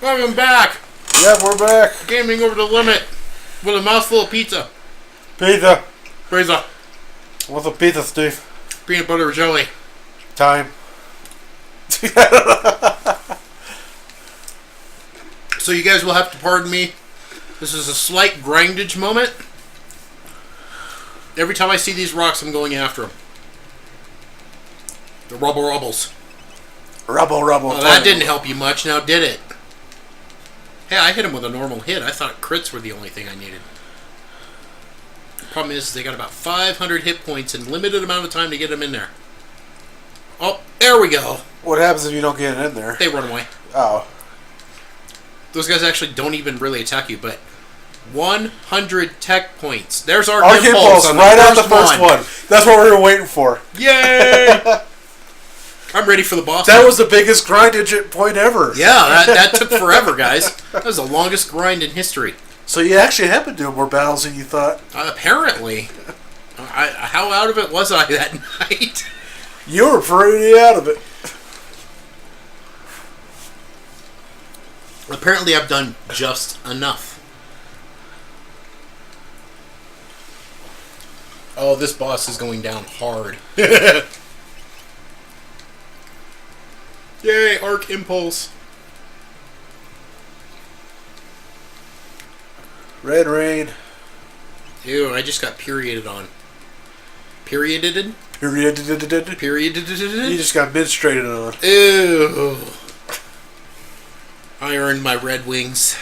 Welcome back. Yeah, we're back. Gaming over the limit with a mouthful of pizza. Pizza. Pizza. What's a pizza, Steve? Peanut butter jelly. Time. So you guys will have to pardon me. This is a slight grindage moment. Every time I see these rocks, I'm going after them. The rubbles. Rubble. Well, that didn't help you much, now did it? Hey, I hit him with a normal hit. I thought crits were the only thing I needed. The problem is they got about 500 hit points and limited amount of time to get them in there. Oh, there we go. What happens if you don't get it in there? They run away. Oh. Those guys actually don't even really attack you, but 100 tech points. There's our Arc Impulse on right out the first one. That's what we were waiting for. Yay! I'm ready for the boss. That was the biggest grindage point ever. Yeah, that took forever, guys. That was the longest grind in history. So you actually have been doing more battles than you thought. Apparently. How out of it was I that night? You were pretty out of it. Apparently I've done just enough. Oh, this boss is going down hard. Yay, Arc Impulse. Red Rain. Ew, I just got perioded on. Perioded? Perioded. Perioded? You just got mid-straighted on. Ew. I earned my red wings.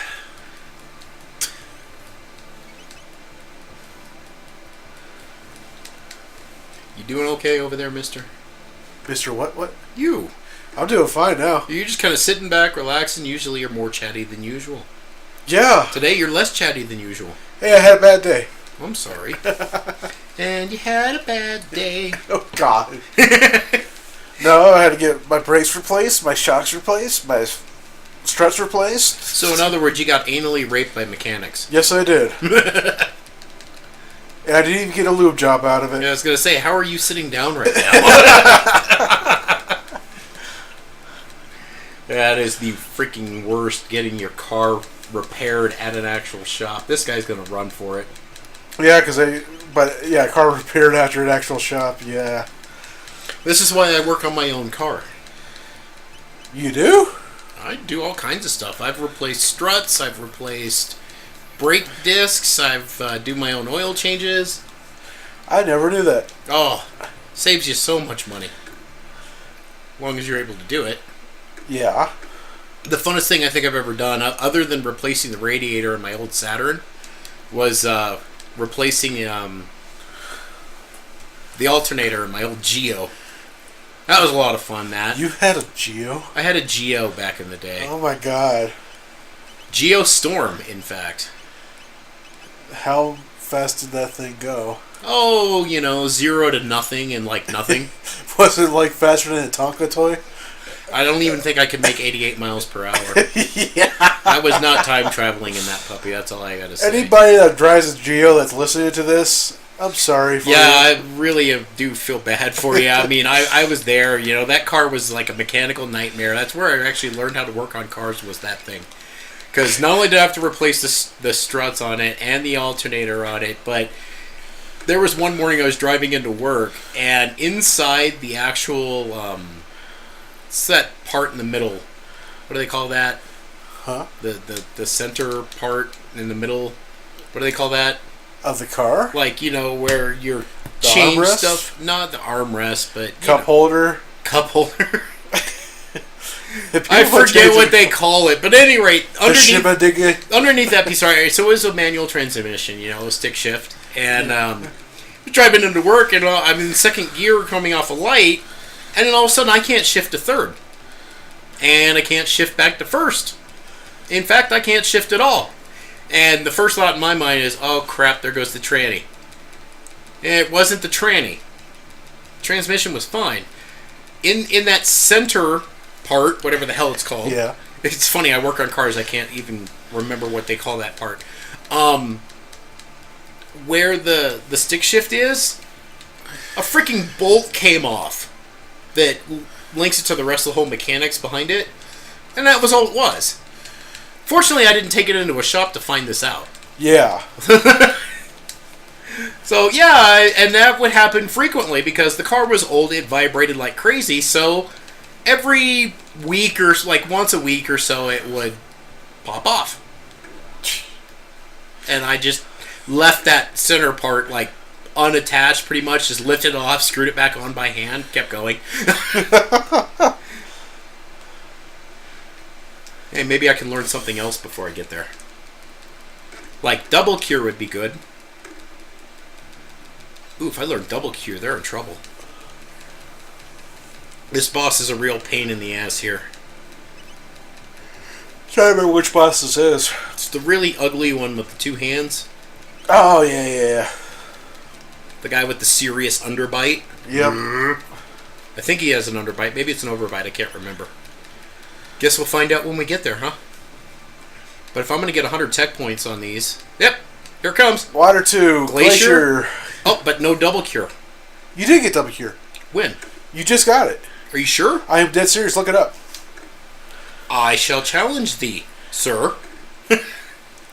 You doing okay over there, mister? Mr. What? You. I'm doing fine now. You're just kind of sitting back, relaxing. Usually you're more chatty than usual. Yeah. Today you're less chatty than usual. Hey, I had a bad day. I'm sorry. And you had a bad day. Oh, God. No, I had to get my brakes replaced, my shocks replaced, my struts replaced. So in other words, you got anally raped by mechanics. Yes, I did. And I didn't even get a lube job out of it. Yeah, I was going to say, how are you sitting down right now? That is the freaking worst, getting your car repaired at an actual shop. This guy's going to run for it. Yeah, car repaired after an actual shop, yeah. This is why I work on my own car. You do? I do all kinds of stuff. I've replaced struts, I've replaced brake discs, I've do my own oil changes. I never knew that. Oh, saves you so much money. As long as you're able to do it. Yeah. The funnest thing I think I've ever done, other than replacing the radiator in my old Saturn, was replacing the alternator in my old Geo. That was a lot of fun, Matt. You had a Geo? I had a Geo back in the day. Oh my God. Geo Storm, in fact. How fast did that thing go? Oh, 0 to nothing in like nothing. Was it like faster than a Tonka toy? I don't even think I could make 88 miles per hour. Yeah. I was not time traveling in that puppy, that's all I gotta say. Anybody that drives a Geo that's listening to this, I'm sorry for you. I really do feel bad for you. I mean, I was there, that car was like a mechanical nightmare. That's where I actually learned how to work on cars, was that thing. Because not only did I have to replace the struts on it and the alternator on it, but there was one morning I was driving into work, and inside the actual, it's that part in the middle. What do they call that? Huh? The center part in the middle. What do they call that? Of the car? Like, where your The change armrest? stuff. Not the armrest, but Cup holder? Cup holder. I forget what they call it, but at any rate, underneath that piece, alright, so it was a manual transmission, a stick shift, and driving into work, and I'm in second gear coming off a light, and then all of a sudden I can't shift to third, and I can't shift back to first. In fact, I can't shift at all. And the first thought in my mind is, oh crap, there goes the tranny. And it wasn't the tranny. Transmission was fine. In that center part, whatever the hell it's called. Yeah. It's funny, I work on cars, I can't even remember what they call that part. Where the stick shift is, a freaking bolt came off that links it to the rest of the whole mechanics behind it. And that was all it was. Fortunately, I didn't take it into a shop to find this out. Yeah. So, yeah, and that would happen frequently because the car was old, it vibrated like crazy, so every week or, like, once a week or so, it would pop off. And I just left that center part, like, unattached pretty much, just lifted it off, screwed it back on by hand, kept going. Hey, maybe I can learn something else before I get there. Like, double cure would be good. Ooh, if I learn double cure, they're in trouble. This boss is a real pain in the ass here. Trying to remember which boss this is. It's the really ugly one with the two hands. Oh, yeah. The guy with the serious underbite. Yep. I think he has an underbite. Maybe it's an overbite. I can't remember. Guess we'll find out when we get there, huh? But if I'm going to get 100 tech points on these... Yep, here it comes. Water 2, Glacier. Oh, but no double cure. You did get double cure. When? You just got it. Are you sure? I am dead serious. Look it up. I shall challenge thee, sir.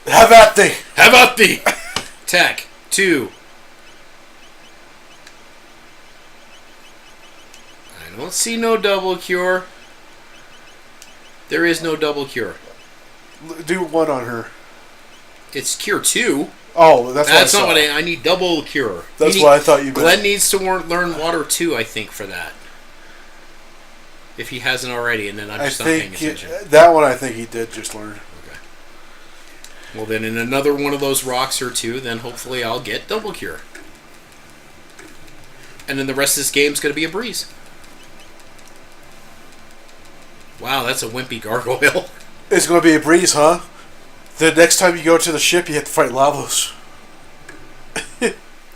Have at thee. Have at thee. Tech 2. I don't see no double cure. There is no double cure. Do one on her. It's cure 2. Oh, that's not what I need. Double cure. That's what I thought you meant. Glenn needs to learn water 2, I think, for that. If he hasn't already, and then I'm just not paying attention. That one I think he did just learn. Okay. Well, then in another one of those rocks or two, then hopefully I'll get double cure. And then the rest of this game's going to be a breeze. Wow, that's a wimpy gargoyle. It's going to be a breeze, huh? The next time you go to the ship, you have to fight Lavos.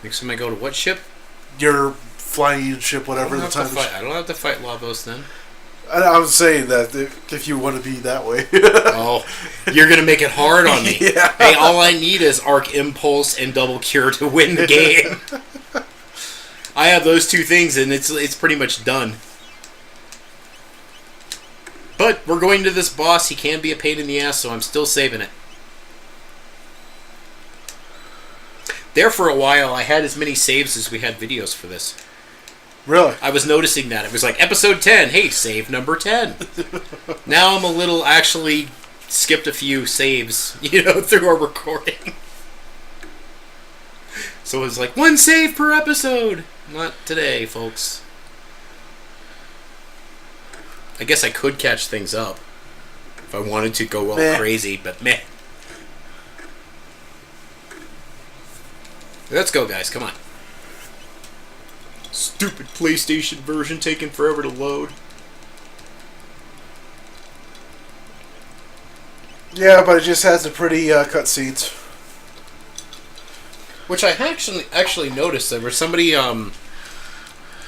Next time I go to what ship? Your flying ship, whatever the time is. I don't have to fight Lavos then. I was saying that if you want to be that way. Oh, you're going to make it hard on me. Yeah. Hey, all I need is Arc Impulse and Double Cure to win the game. I have those two things, and it's pretty much done. But we're going to this boss. He can be a pain in the ass, so I'm still saving it. There for a while, I had as many saves as we had videos for this. Really? I was noticing that. It was like, episode 10. Hey, save number 10. Now I'm a little, actually skipped a few saves, through our recording. So it was like, 1 save per episode. Not today, folks. I guess I could catch things up if I wanted to go all crazy, but meh. Let's go, guys. Come on. Stupid PlayStation version taking forever to load. Yeah, but it just has the pretty cutscenes. Which I actually noticed. There was somebody... it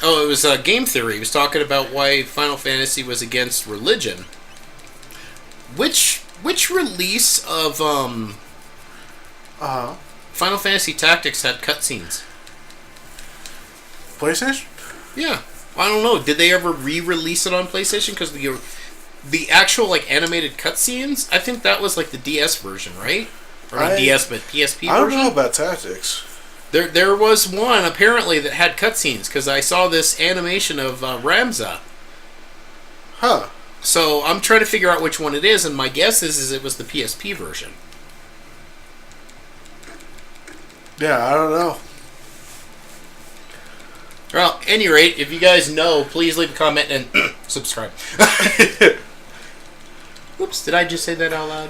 was Game Theory. He was talking about why Final Fantasy was against religion. Which release of Final Fantasy Tactics had cutscenes? PlayStation? Yeah. I don't know. Did they ever re-release it on PlayStation? Because the actual animated cutscenes, I think that was like the DS version, right? Or not DS, but PSP version? I don't know about Tactics. There was one, apparently, that had cutscenes, because I saw this animation of Ramza. Huh. So I'm trying to figure out which one it is, and my guess is it was the PSP version. Yeah, I don't know. Well, at any rate, if you guys know, please leave a comment and subscribe. Whoops, did I just say that out loud?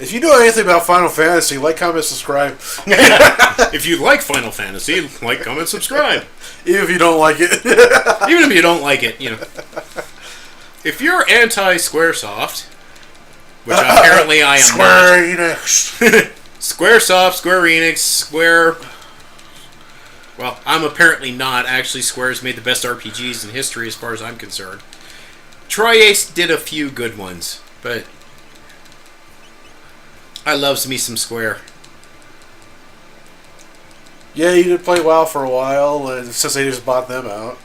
If you know anything about Final Fantasy, like, comment, subscribe. If you like Final Fantasy, like, comment, subscribe. Even if you don't like it. Even if you don't like it, If you're anti-Squaresoft, which apparently I am Square Enix. Squaresoft, Square Enix, Well, I'm apparently not. Actually, Square's made the best RPGs in history as far as I'm concerned. Tri-Ace did a few good ones, but I loves me some Square. Yeah, you did play WoW for a while, and since they just bought them out.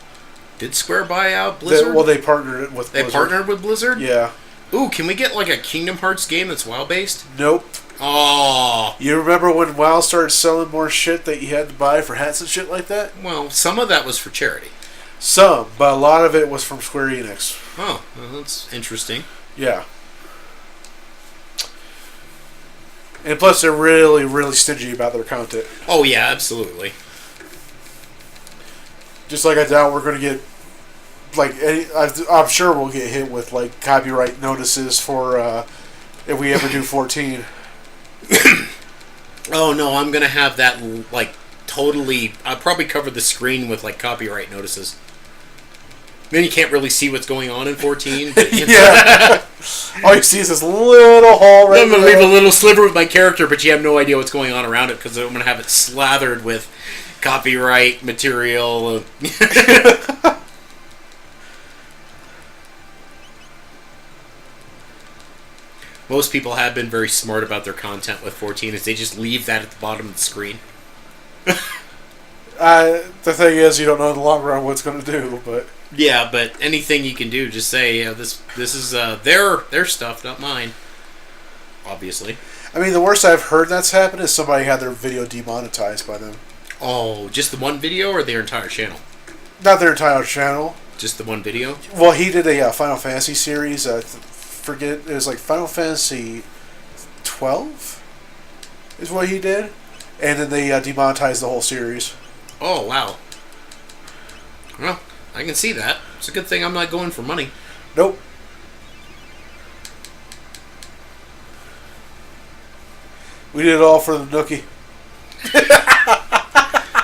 Did Square buy out Blizzard? They partnered with Blizzard. They partnered with Blizzard? Yeah. Ooh, can we get like a Kingdom Hearts game that's WoW based? Nope. Oh. You remember when WoW started selling more shit that you had to buy for hats and shit like that? Well, some of that was for charity. Some, but a lot of it was from Square Enix. Oh, well, that's interesting. Yeah. And plus, they're really, really stingy about their content. Oh, yeah, absolutely. Just like I doubt we're going to get, like, I'm sure we'll get hit with, like, copyright notices for, if we ever do 14. Oh, no, I'm going to have that, like, totally, I'll probably cover the screen with, like, copyright notices. Then you can't really see what's going on in 14. But, yeah. All you see is this little hole right there. I'm going to leave a little sliver with my character, but you have no idea what's going on around it because I'm going to have it slathered with copyright material. Most people have been very smart about their content with 14 is they just leave that at the bottom of the screen. The thing is, you don't know in the long run what it's going to do, but... Yeah, but anything you can do, just say, yeah, this is their stuff, not mine. Obviously. I mean, the worst I've heard that's happened is somebody had their video demonetized by them. Oh, just the one video or their entire channel? Not their entire channel. Just the one video? Well, he did a Final Fantasy series. Forget, it was like Final Fantasy 12 is what he did. And then they demonetized the whole series. Oh, wow. Well, I can see that. It's a good thing I'm not going for money. Nope. We did it all for the nookie.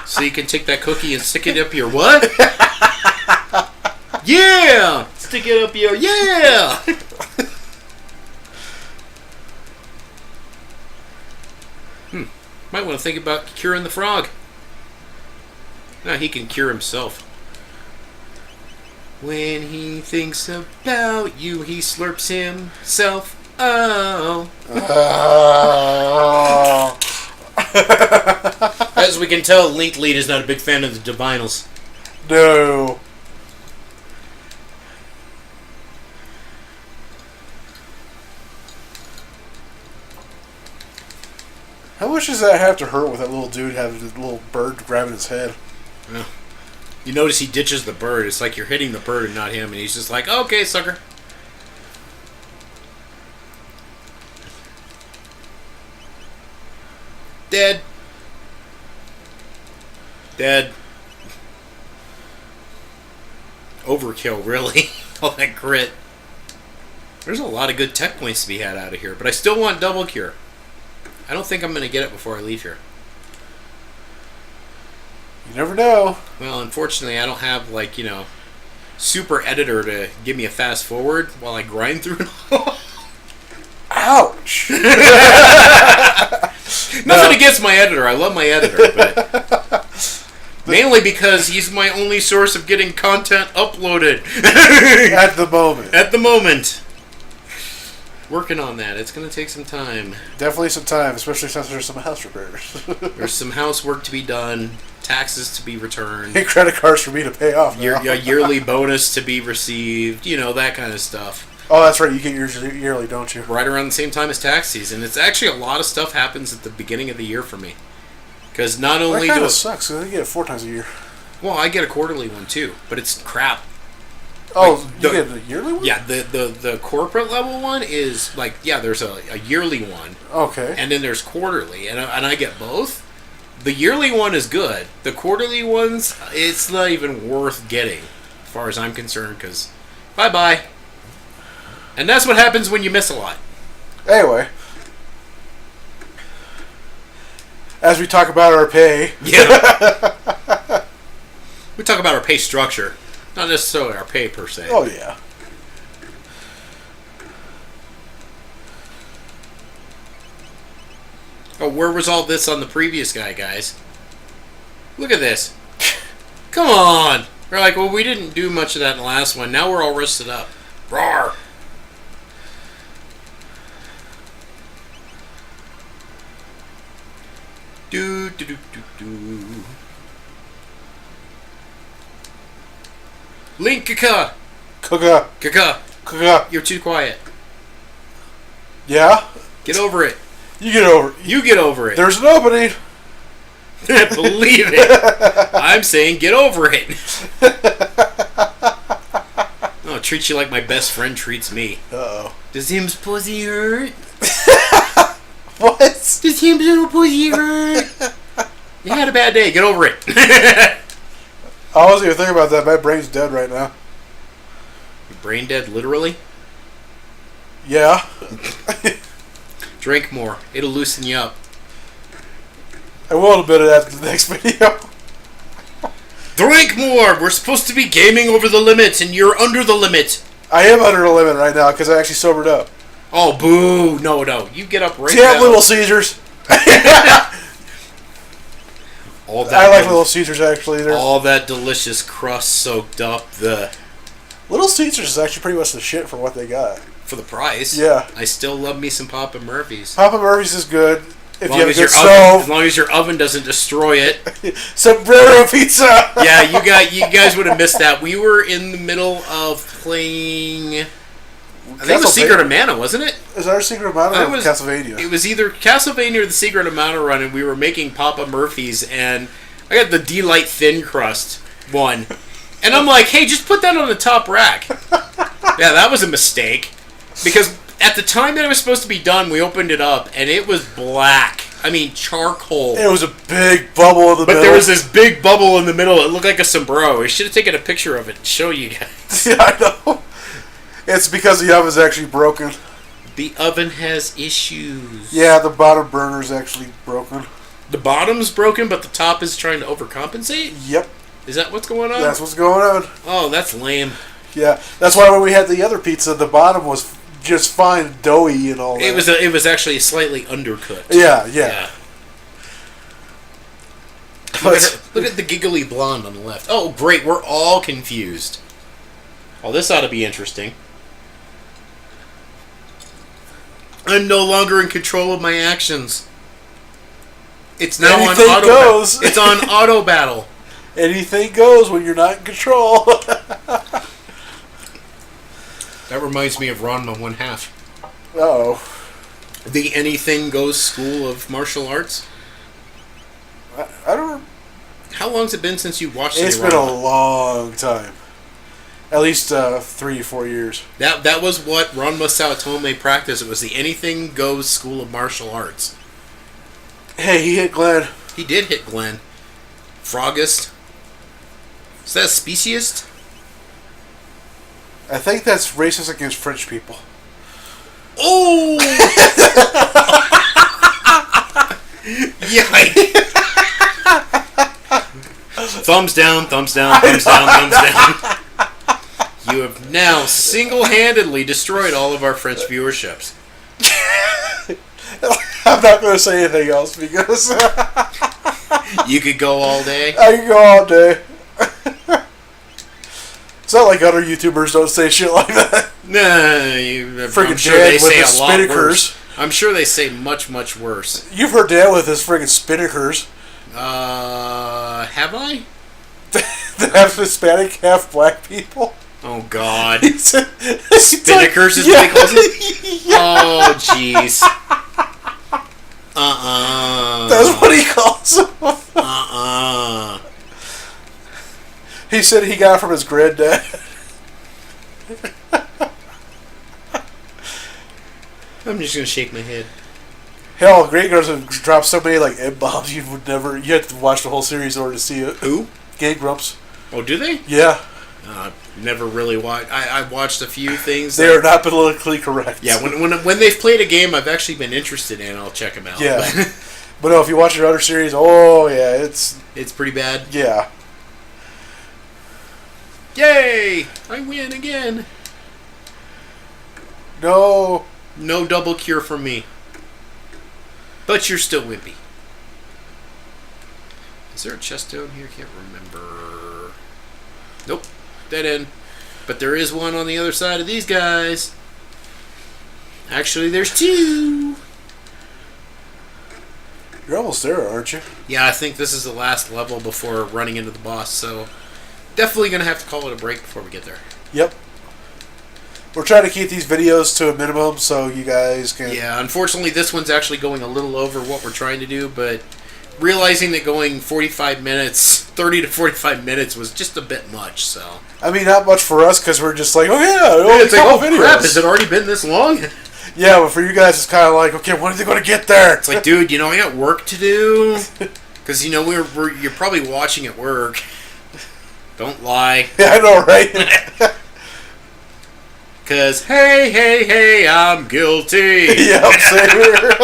So you can take that cookie and stick it up your what? Yeah! Stick it up your... Yeah! Might want to think about curing the frog. No, he can cure himself. When he thinks about you, he slurps himself. Oh. As we can tell, Link Lead is not a big fan of the Divinals. No. How much does that have to hurt with that little dude having the little bird grabbing his head? Yeah. You notice he ditches the bird. It's like you're hitting the bird and not him, and he's just like, okay, sucker. Dead. Dead. Overkill, really. All that grit. There's a lot of good tech points to be had out of here, but I still want double cure. I don't think I'm going to get it before I leave here. You never know. Well, unfortunately, I don't have, like, you know, super editor to give me a fast forward while I grind through it all. Ouch! Nothing against my editor. I love my editor, but mainly because he's my only source of getting content uploaded. At the moment. At the moment. Working on that. It's going to take some time. Definitely some time, especially since there's some house repairs. There's some housework to be done, taxes to be returned, and credit cards for me to pay off. A yearly bonus to be received, you know, that kind of stuff. Oh, that's right. You get yours yearly, don't you? Right around the same time as tax season. It's actually a lot of stuff happens at the beginning of the year for me. Because not only that kind of sucks. Cause they get it 4 times a year. Well, I get a quarterly one too, but it's crap. Oh, like you get a yearly one? Yeah, the corporate level one is like, yeah, there's a yearly one. Okay. And then there's quarterly, and I get both. The yearly one is good. The quarterly ones, it's not even worth getting, as far as I'm concerned, because bye-bye. And that's what happens when you miss a lot. Anyway. As we talk about our pay. Yeah. We talk about our pay structure. Not necessarily our pay, per se. Oh, yeah. Oh, where was all this on the previous guy, guys? Look at this. Come on! We're like, well, we didn't do much of that in the last one. Now we're all rusted up. Rawr! Do, do, do, do, do. Link, kaka! Kaka. Kaka! Kaka. You're too quiet. Yeah? Get over it. You get over it. You get over it. There's an opening. Believe it. I'm saying get over it. I'll treat you like my best friend treats me. Uh-oh. Does him's pussy hurt? What? Does him's little pussy hurt? You had a bad day. Get over it. I wasn't even thinking about that. My brain's dead right now. Your brain dead, literally? Yeah. Drink more. It'll loosen you up. I will a little bit of that in the next video. Drink more! We're supposed to be gaming over the limit, and you're under the limit. I am under the limit right now because I actually sobered up. Oh, boo. No. You get up right Damn now. Little Caesars. All that I like Little Caesars, actually. All that delicious crust soaked up the... Little Caesars is actually pretty much the shit for what they got. For the price. Yeah. I still love me some Papa Murphy's. Papa Murphy's is good. If you have a good stove. As long as your oven doesn't destroy it. Sombrero pizza! Yeah, you guys would have missed that. We were in the middle of playing... I think it was Secret of Mana, wasn't it? Is that our Secret of Mana or Castlevania? It was either Castlevania or the Secret of Mana run, and we were making Papa Murphy's, and I got the D-Light Thin Crust one. And I'm like, hey, just put that on the top rack. Yeah, that was a mistake. Because at the time that it was supposed to be done, we opened it up, and it was black. I mean, charcoal. It was a big bubble in the middle. But there was this big bubble in the middle. It looked like a sombrero. We should have taken a picture of it and show you guys. Yeah, I know. It's because the oven's actually broken. The oven has issues. Yeah, the bottom burner's actually broken. The bottom's broken, but the top is trying to overcompensate? Yep. Is that what's going on? That's what's going on. Oh, that's lame. Yeah, that's why when we had the other pizza, the bottom was just fine, doughy and all that. It was actually slightly undercooked. Yeah. Look at the giggly blonde on the left. Oh, great, we're all confused. Oh, this ought to be interesting. I'm no longer in control of my actions. It's now on auto goes. It's on auto battle. Anything goes when you're not in control. That reminds me of Ranma 1/2. Uh-oh. The Anything Goes school of martial arts. I don't... How long's it been since you watched it? It's been a long time. At least 3 or 4 years. That was what Ranma Saotome practiced. It was the Anything Goes school of martial arts. Hey, he hit Glenn. He did hit Glenn. Frogist. Is that speciest? I think that's racist against French people. Oh! Yikes! Thumbs down, thumbs down, thumbs down, thumbs down. You have now single-handedly destroyed all of our French viewerships. I'm not going to say anything else because... You could go all day? I could go all day. It's not like other YouTubers don't say shit like that. Nah, I'm sure they say a lot worse. I'm sure they say much, much worse. You've heard Dad with his friggin' spinnakers. Have I? The half Hispanic, half black people. Oh, God. Spinnakers is what he calls it? Yeah. Oh, jeez. That's what he calls them. He said he got it from his granddad. I'm just gonna shake my head. Hell, Great Grumps have dropped so many like M-bombs you have to watch the whole series in order to see it. Who? Game Grumps. Oh, do they? Yeah. Never really watched. I watched a few things. They are not politically correct. Yeah, when they've played a game I've actually been interested in, I'll check them out. Yeah. But no, if you watch your other series, oh yeah, it's pretty bad. Yeah. Yay! I win again. No double cure from me. But you're still wimpy. Is there a chest down here? Can't remember. Nope. Dead end. But there is one on the other side of these guys. Actually, there's two. You're almost there, aren't you? Yeah, I think this is the last level before running into the boss, so definitely going to have to call it a break before we get there. Yep. we're trying to keep these videos to a minimum so you guys can... Yeah, unfortunately this one's actually going a little over what we're trying to do, but realizing that going 45 minutes, 30 to 45 minutes was just a bit much, so... I mean, not much for us because we're just like, oh yeah, it's like, oh videos. Crap, has it already been this long? Yeah, but for you guys it's kind of like, okay, when are they going to get there? It's like, dude, I got work to do. Because, you're probably watching at work. Don't lie. Yeah, I know, right? Because, hey, I'm guilty. Yeah, I'm saying here.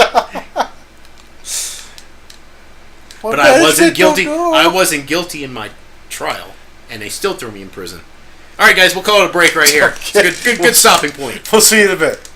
But I wasn't guilty. I wasn't guilty in my trial, and they still threw me in prison. All right, guys, we'll call it a break right here. Okay. It's a good stopping point. We'll see you in a bit.